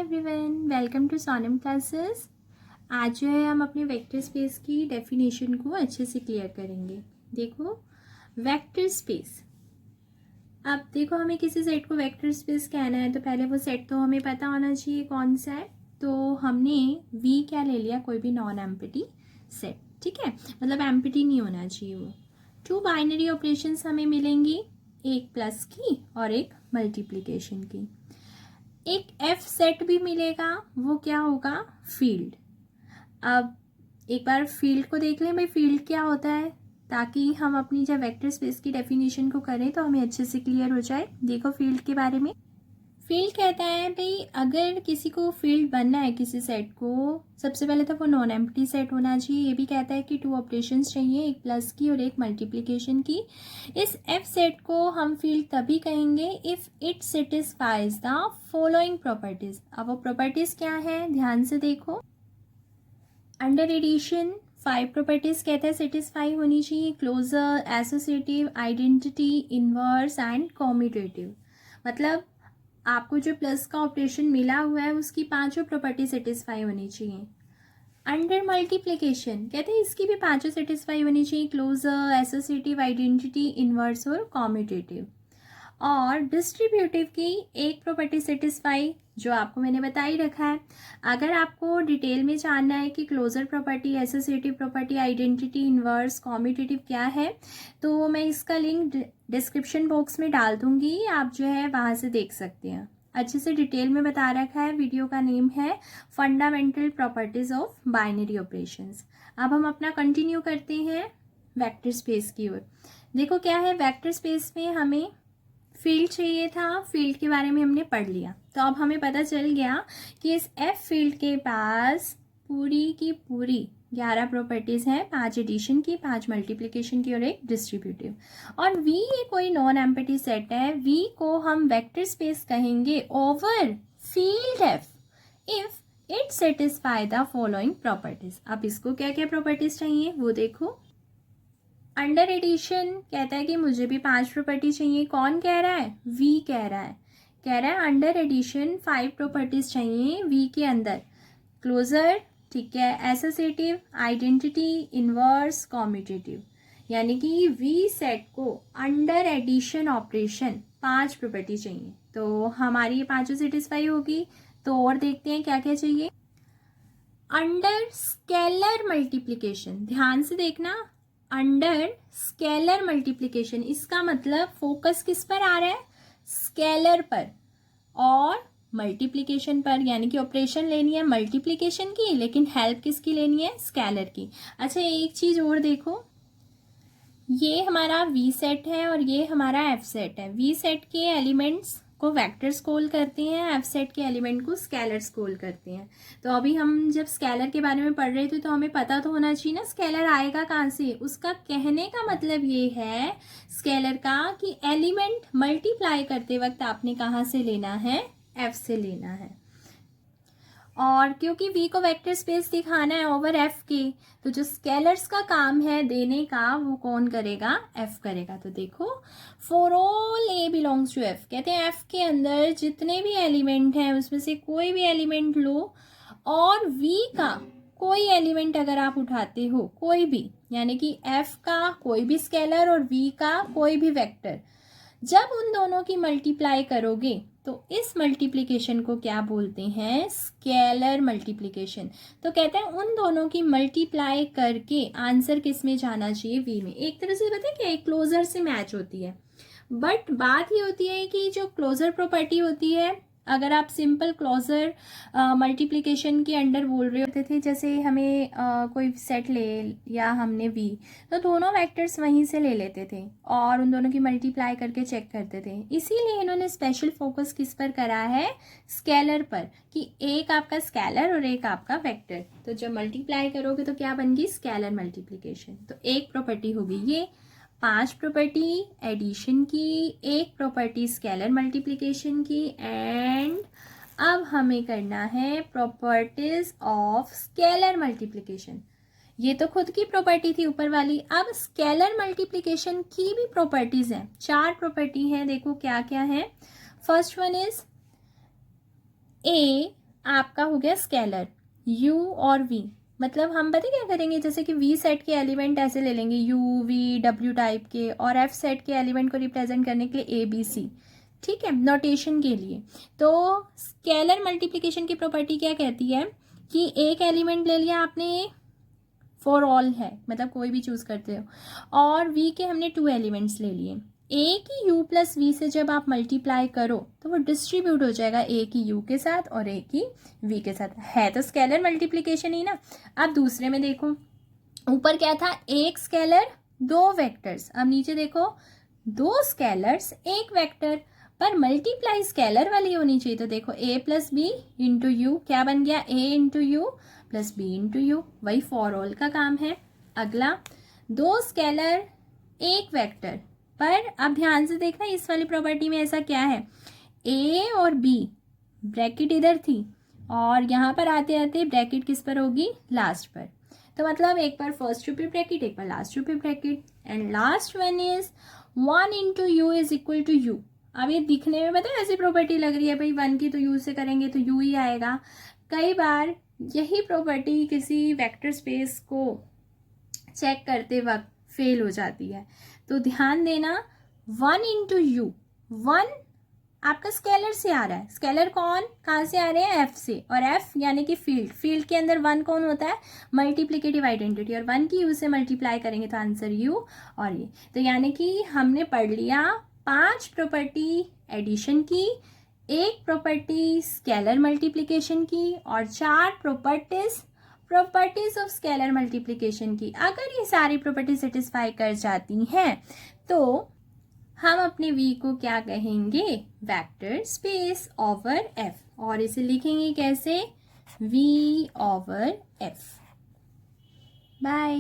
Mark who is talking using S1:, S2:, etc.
S1: Everyone, welcome to Sonam classes. आज जो है हम अपने वेक्टर स्पेस की डेफिनेशन को अच्छे से क्लियर करेंगे। देखो, वेक्टर स्पेस, अब देखो हमें किसी सेट को वेक्टर स्पेस कहना है तो पहले वो सेट तो हमें पता होना चाहिए कौन सा है। तो हमने वी क्या ले लिया, कोई भी नॉन एम्प्टी सेट, ठीक है, मतलब एम्प्टी नहीं होना चाहिए वो। टू बाइनरी ऑपरेशंस हमें मिलेंगी, एक प्लस की और एक मल्टीप्लिकेशन की। एक एफ सेट भी मिलेगा, वो क्या होगा, फील्ड। अब एक बार फील्ड को देख लें भाई, फील्ड क्या होता है, ताकि हम अपनी जब वेक्टर स्पेस की डेफिनेशन को करें तो हमें अच्छे से क्लियर हो जाए। देखो फील्ड के बारे में, फील्ड कहता है भाई अगर किसी को फील्ड बनना है किसी सेट को, सबसे पहले तो वो नॉन एम्प्टी सेट होना चाहिए। ये भी कहता है कि टू ऑपरेशंस चाहिए, एक प्लस की और एक मल्टीप्लिकेशन की। इस एफ सेट को हम फील्ड तभी कहेंगे if it satisfies the following properties. अब वो प्रॉपर्टीज क्या है, ध्यान से देखो। अंडर एडिशन 5 प्रॉपर्टीज कहता है सेटिस्फाई होनी चाहिए, closure, associative, identity, inverse and commutative. मतलब आपको जो प्लस का ऑपरेशन मिला हुआ है उसकी पांचों प्रॉपर्टी सेटिस्फाई होनी चाहिए। अंडर मल्टीप्लिकेशन कहते हैं इसकी भी पांचों सेटिस्फाई होनी चाहिए, क्लोजर, एसोसिएटिव, आइडेंटिटी, इनवर्स और कॉम्यूटेटिव। और डिस्ट्रीब्यूटिव की एक प्रॉपर्टी सेटिस्फाई, जो आपको मैंने बता ही रखा है। अगर आपको डिटेल में जानना है कि closure property, associative property, identity, inverse, commutative क्या है, तो मैं इसका लिंक डिस्क्रिप्शन बॉक्स में डाल दूंगी, आप जो है वहाँ से देख सकते हैं। अच्छे से डिटेल में बता रखा है। वीडियो का नेम है fundamental properties of binary operations. अब हम अपना कंटिन्यू करते हैं वेक्टर स्पेस की ओर। देखो क्या है, वेक्टर स्पेस में हमें फील्ड चाहिए था, फील्ड के बारे में हमने पढ़ लिया। तो अब हमें पता चल गया कि इस एफ फील्ड के पास पूरी की पूरी 11 प्रॉपर्टीज हैं, 5 एडिशन की, 5 मल्टीप्लिकेशन की और एक डिस्ट्रीब्यूटिव। और वी ये कोई नॉन एम्प्टी सेट है। वी को हम वेक्टर स्पेस कहेंगे over field F if it satisfy the following properties. अब इसको क्या क्या प्रॉपर्टीज चाहिए वो देखो। अंडर एडिशन कहता है कि मुझे भी 5 प्रॉपर्टी चाहिए। कौन कह रहा है, वी कह रहा है। कह रहा है अंडर एडिशन 5 प्रॉपर्टीज चाहिए वी के अंदर। क्लोजर, ठीक है, एसोसिएटिव, आइडेंटिटी, इनवर्स, कॉम्यूटेटिव। यानी कि वी सेट को अंडर एडिशन ऑपरेशन 5 प्रॉपर्टी चाहिए। तो हमारी ये पांचों सेटिस्फाई होगी। तो और देखते हैं क्या क्या चाहिए। अंडर स्केलर मल्टीप्लिकेशन, ध्यान से देखना, अंडर स्केलर मल्टीप्लिकेशन, इसका मतलब फोकस किस पर आ रहा है, स्केलर पर, और मल्टीप्लिकेशन पर, यानी कि ऑपरेशन लेनी है मल्टीप्लिकेशन की, लेकिन हेल्प किसकी लेनी है, स्केलर की। अच्छा एक चीज और देखो, ये हमारा वी सेट है और ये हमारा एफ सेट है। वी सेट के एलिमेंट्स को वेक्टर्स कॉल करते हैं, एफ सेट के एलिमेंट को स्केलर्स कॉल करते हैं। तो अभी हम जब स्केलर के बारे में पढ़ रहे थे तो हमें पता तो होना चाहिए ना स्केलर आएगा कहाँ से। उसका कहने का मतलब ये है स्केलर का कि एलिमेंट मल्टीप्लाई करते वक्त आपने कहाँ से लेना है, एफ से लेना है। और क्योंकि वी को वेक्टर स्पेस दिखाना है ओवर एफ के, तो जो स्केलर्स का काम है देने का वो कौन करेगा, एफ करेगा। तो देखो for all A belongs to F, कहते हैं एफ के अंदर जितने भी एलिमेंट हैं उसमें से कोई भी एलिमेंट लो, और वी का कोई एलिमेंट अगर आप उठाते हो, कोई भी, यानी कि एफ का कोई भी स्केलर और वी का कोई भी वेक्टर, जब उन दोनों की मल्टीप्लाई करोगे तो इस मल्टीप्लिकेशन को क्या बोलते हैं, स्केलर मल्टीप्लिकेशन। तो कहते हैं उन दोनों की मल्टीप्लाई करके आंसर किस में जाना चाहिए, वी में। एक तरह से पता है कि एक क्लोजर से मैच होती है। बट बात ये होती है कि जो क्लोजर प्रॉपर्टी होती है, अगर आप सिंपल क्लोजर मल्टीप्लिकेशन के अंडर बोल रहे होते थे, जैसे हमें कोई सेट ले या हमने वी, तो दोनों वेक्टर्स वहीं से ले लेते थे और उन दोनों की मल्टीप्लाई करके चेक करते थे। इसीलिए इन्होंने स्पेशल फोकस किस पर करा है, स्केलर पर, कि एक आपका स्केलर और एक आपका वेक्टर, तो जब मल्टीप्लाई करोगे तो क्या बन गई, स्केलर मल्टीप्लिकेशन। तो एक प्रॉपर्टी होगी ये, 5 प्रॉपर्टी एडिशन की, एक प्रॉपर्टी स्केलर मल्टीप्लिकेशन की, एंड अब हमें करना है प्रॉपर्टीज ऑफ स्केलर मल्टीप्लिकेशन। ये तो खुद की प्रॉपर्टी थी ऊपर वाली, अब स्केलर मल्टीप्लिकेशन की भी प्रॉपर्टीज हैं। 4 प्रॉपर्टी हैं, देखो क्या क्या है। फर्स्ट वन इज ए आपका हो गया स्केलर u और v। मतलब हम पता क्या करेंगे, जैसे कि v सेट के एलिमेंट ऐसे ले लेंगे u v w टाइप के, और f सेट के एलिमेंट को रिप्रेजेंट करने के लिए a b c, ठीक है, नोटेशन के लिए। तो स्केलर मल्टीप्लिकेशन की प्रॉपर्टी क्या कहती है कि एक एलिमेंट ले लिया आपने, फॉर ऑल है मतलब कोई भी चूज करते हो, और v के हमने 2 एलिमेंट्स ले लिए। a की u प्लस v से जब आप मल्टीप्लाई करो तो वो डिस्ट्रीब्यूट हो जाएगा a की u के साथ और a की v के साथ, है तो स्केलर मल्टीप्लिकेशन ही ना। अब दूसरे में देखो, ऊपर क्या था, एक स्केलर 2 वेक्टर्स, अब नीचे देखो 2 स्केलर्स 1 वेक्टर, पर मल्टीप्लाई स्केलर वाली होनी चाहिए। तो देखो a plus B into U क्या बन गया, a into U plus B into U, वही फॉर ऑल का काम है। अगला 2 स्केलर 1 वेक्टर, पर अब ध्यान से देखना इस वाली प्रॉपर्टी में ऐसा क्या है, a और b ब्रैकेट इधर थी और यहाँ पर आते आते ब्रैकेट किस पर होगी, लास्ट पर। तो मतलब एक बार फर्स्ट रूपी ब्रैकेट, एक बार लास्ट रूपी bracket, and last one is 1 into U is equal to U. अब ये दिखने में पता है ऐसी प्रॉपर्टी लग रही है भाई 1 की तो u से करेंगे तो u ही आएगा। कई बार यही प्रॉपर्टी किसी वेक्टर स्पेस को चेक करते वक्त फेल हो जाती है, तो ध्यान देना 1 इंटू यू, 1 आपका स्केलर से आ रहा है, स्केलर कौन कहाँ से आ रहे हैं, f से, और f यानी कि फील्ड के अंदर 1 कौन होता है, मल्टीप्लिकेटिव आइडेंटिटी, और 1 की u से मल्टीप्लाई करेंगे तो आंसर u, और ये तो यानी कि हमने पढ़ लिया 5 प्रॉपर्टी एडिशन की, 1 प्रॉपर्टी स्केलर मल्टीप्लिकेशन की, और 4 प्रॉपर्टीज ऑफ स्केलर मल्टीप्लिकेशन की। अगर ये सारी प्रॉपर्टी सेटिस्फाई कर जाती हैं तो हम अपने v को क्या कहेंगे, वेक्टर स्पेस ओवर f, और इसे लिखेंगे कैसे, v ओवर f। बाय।